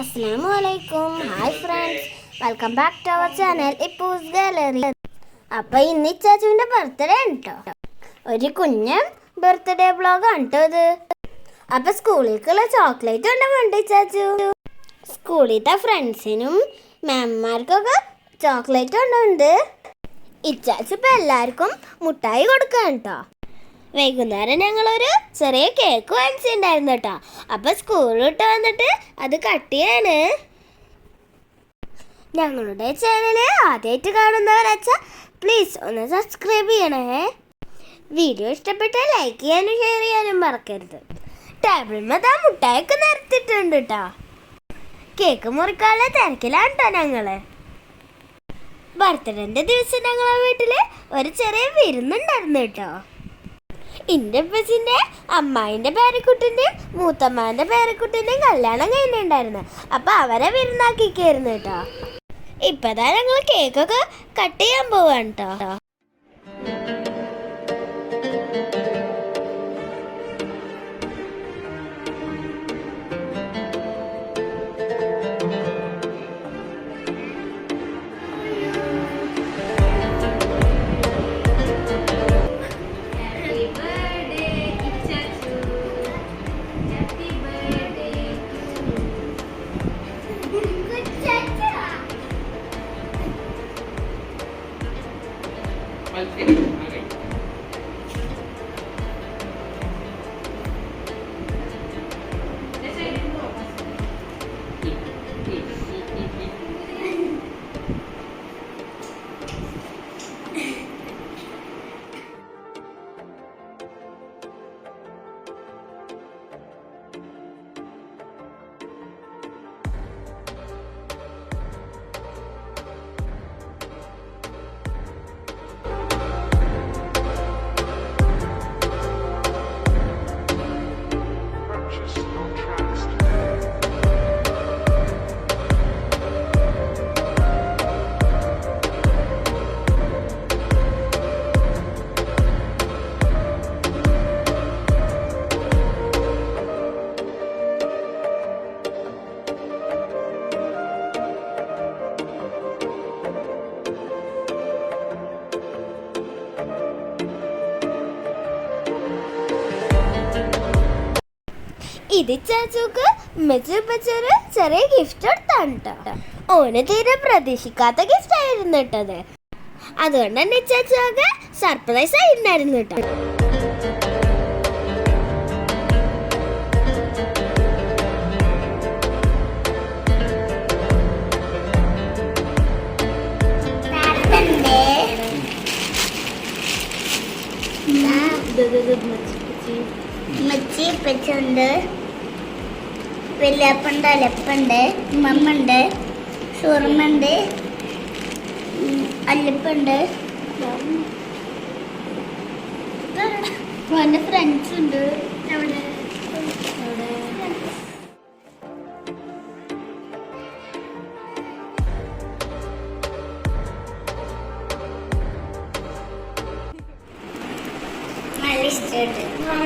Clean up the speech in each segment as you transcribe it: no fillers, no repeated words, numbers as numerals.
Assalamualaikum. Hi friends. Welcome back to our channel Ippoo's Gallery. അപ്പോൾ ഇന്ന് ഇച്ചാച്ചുവിൻ്റെ birthday ആണ് കേട്ടോ. ഒരു കുഞ്ഞൻ ബർത്ത്ഡേ വ്ളോഗാണ് കേട്ടോ ഇത്. അപ്പോൾ സ്കൂളിലേക്കുള്ള ചോക്ലേറ്റ് കൊണ്ടുപോകണ്ട ഇച്ചാച്ചു. സ്കൂളിലത്തെ ഫ്രണ്ട്സിനും മാംമാർക്കൊക്കെ ചോക്ലേറ്റ് കൊണ്ടുണ്ട്. ഇച്ചാച്ചു ഇപ്പോൾ എല്ലാവർക്കും മുട്ടായി കൊടുക്കാം കേട്ടോ. വൈകുന്നേരം ഞങ്ങളൊരു ചെറിയ കേക്ക് വാങ്ങിച്ചിട്ടുണ്ടായിരുന്നു കേട്ടോ. അപ്പോൾ സ്കൂൾ വിട്ട് വന്നിട്ട് അത് കട്ട് ചെയ്യാണ്. ഞങ്ങളുടെ ചാനൽ ആദ്യമായിട്ട് കാണുന്നവരച്ചാൽ പ്ലീസ് ഒന്ന് സബ്സ്ക്രൈബ് ചെയ്യണേ. വീഡിയോ ഇഷ്ടപ്പെട്ടാൽ ലൈക്ക് ചെയ്യാനും ഷെയർ ചെയ്യാനും മറക്കരുത്. ടേബിളിൽ ആ മുട്ടായൊക്കെ നിരത്തിയിട്ടുണ്ട് കേട്ടോ. കേക്ക് മുറിക്കാനുള്ള തിരക്കിലാണ് കേട്ടോ ഞങ്ങൾ. ബർത്ത്ഡേൻ്റെ ദിവസം ഞങ്ങളെ വീട്ടിൽ ഒരു ചെറിയ വിരുന്നുണ്ടായിരുന്നു കേട്ടോ. എൻ്റെ അപ്പച്ചിൻ്റെ അമ്മായിൻ്റെ പേരക്കുട്ടിൻ്റെയും മൂത്തമ്മാൻ്റെ പേരക്കുട്ടിൻ്റെയും കല്യാണം കഴിഞ്ഞിട്ടുണ്ടായിരുന്നു. അപ്പോൾ അവരെ വിരുന്നാക്കിക്കായിരുന്നു കേട്ടോ. ഇപ്പതാ ഞങ്ങൾ കേക്കൊക്കെ കട്ട് ചെയ്യാൻ പോവാണ് കേട്ടോ. ഇത് ചാച്ചുക്ക് മെച്ചൊരു ചെറിയ ഗിഫ്റ്റ് കൊടുത്താണ് കേട്ടോ. ഓന് തീരെ പ്രതീക്ഷിക്കാത്ത ഗിഫ്റ്റ് ആയിരുന്നു കേട്ടത്. അതുകൊണ്ട് തന്നെ ചാച്ചുക്ക് സർപ്രൈസ് ആയിട്ടുണ്ടായിരുന്നു കേട്ടോ. മച്ചി പച്ചുണ്ട്, വലിയപ്പുണ്ട്, അലപ്പുണ്ട്, ഉമ്മമ്മണ്ട്, ഷുർമുണ്ട്, അല്ലപ്പുണ്ട്, എൻ്റെ ഫ്രണ്ട്സ് ഉണ്ട്. അവിടെ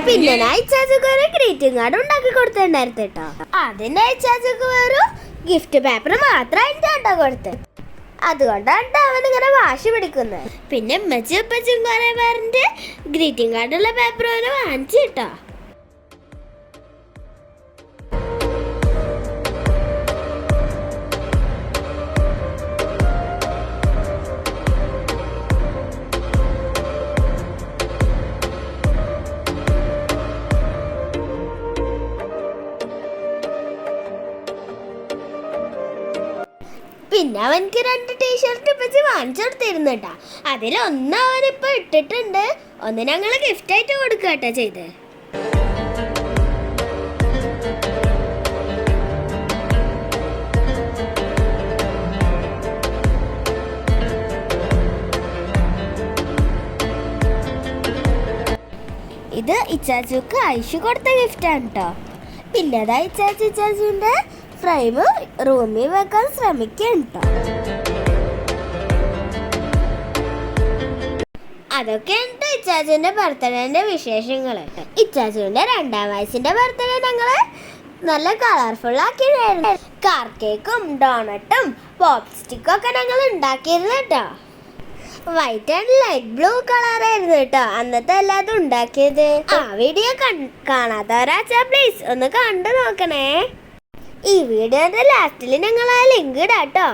പിന്നെ അയച്ചാച്ചക്ക് ഒരു ഗ്രീറ്റിംഗ് കാർഡ് ഉണ്ടാക്കി കൊടുത്തിട്ടുണ്ടായിരുന്നു കേട്ടോ. അതിന് അയച്ചാച്ചക്ക് വേറെ ഗിഫ്റ്റ് പേപ്പർ മാത്രമായിട്ട് കേട്ടോ കൊടുത്ത്. അതുകൊണ്ടാണ് അവനിങ്ങനെ വാശി പിടിക്കുന്നത്. പിന്നെ ഉമ്മച്ചും ഉപ്പച്ചും കുറെ പേരുടെ ഗ്രീറ്റിംഗ് കാർഡുള്ള പേപ്പർ അവന് വാങ്ങിച്ചു കേട്ടോ. പിന്നെ അവനക്ക് 2 ടീഷർട്ട് ഇപ്പച്ചി വാങ്ങിച്ചു കൊടുത്തിരുന്നു കേട്ടോ. അതിലൊന്ന് അവനിപ്പോൾ ഇട്ടിട്ടുണ്ട്, ഒന്ന് ഞങ്ങൾ ഗിഫ്റ്റായിട്ട് കൊടുക്കുക കേട്ടോ ചെയ്ത്. ഇത് ഇച്ചാച്ചുക്ക് ഐഷു കൊടുത്ത ഗിഫ്റ്റാണ് കേട്ടോ. പിന്നെ അതാ ഇച്ചാച്ചുവിൻ്റെ ഫ്രെയിം റൂമിൽ വെക്കാൻ ശ്രമിക്കാം കേട്ടോ. അതൊക്കെയാണ് ഇച്ചാച്ചുവിൻ്റെ ബർത്ത്ഡേൻ്റെ വിശേഷങ്ങൾ. ഇച്ചാച്ചുവിൻ്റെ 2ാം വയസ്സിൻ്റെ ബർത്ത്ഡേ ഞങ്ങൾ നല്ല കളർഫുൾ ആക്കിയിരുന്നു. കാർ കേക്കും ഡോണട്ടും പോപ്പ് സ്റ്റിക്കും ഒക്കെ ഞങ്ങൾ ഉണ്ടാക്കിയിരുന്നു കേട്ടോ. വൈറ്റ് ആൻഡ് ലൈറ്റ് ബ്ലൂ കളറായിരുന്നു കേട്ടോ അന്നത്തെ എല്ലാതും ഉണ്ടാക്കിയത്. ആ വീഡിയോ കാണാത്തവരാച്ചാ പ്ലീസ് ഒന്ന് കണ്ടു നോക്കണേ. ഈ വീഡിയോയുടെ ലാസ്റ്റിൽ ഞങ്ങൾ ആ ലിങ്ക് ഇടാം കേട്ടോ.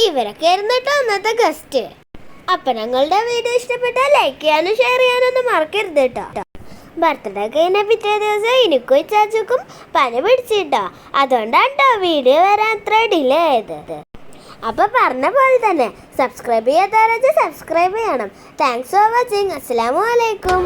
ഇവരൊക്കെ ആയിരുന്നു കേട്ടോ അന്നത്തെ ഗസ്റ്റ്. അപ്പൊ ഞങ്ങളുടെ വീഡിയോ ഇഷ്ടപ്പെട്ടാൽ ലൈക്ക് ചെയ്യാനും ഷെയർ ചെയ്യാനും ഒന്നും മറക്കരുത് കേട്ടോ. ബർത്ത്ഡേ കഴിഞ്ഞ പിറ്റേ ദിവസം എനിക്കും ചാച്ചുക്കും പനി പിടിച്ചിട്ടോ. അതുകൊണ്ടാണ് കേട്ടോ വീഡിയോ വരാൻ അത്ര ഡിലേ ആയത്. അപ്പൊ പറഞ്ഞ പോലെ തന്നെ സബ്സ്ക്രൈബ് ചെയ്യാത്തവരെ സബ്സ്ക്രൈബ് ചെയ്യണം. Thanks for watching. അസ്സലാമു അലൈക്കും.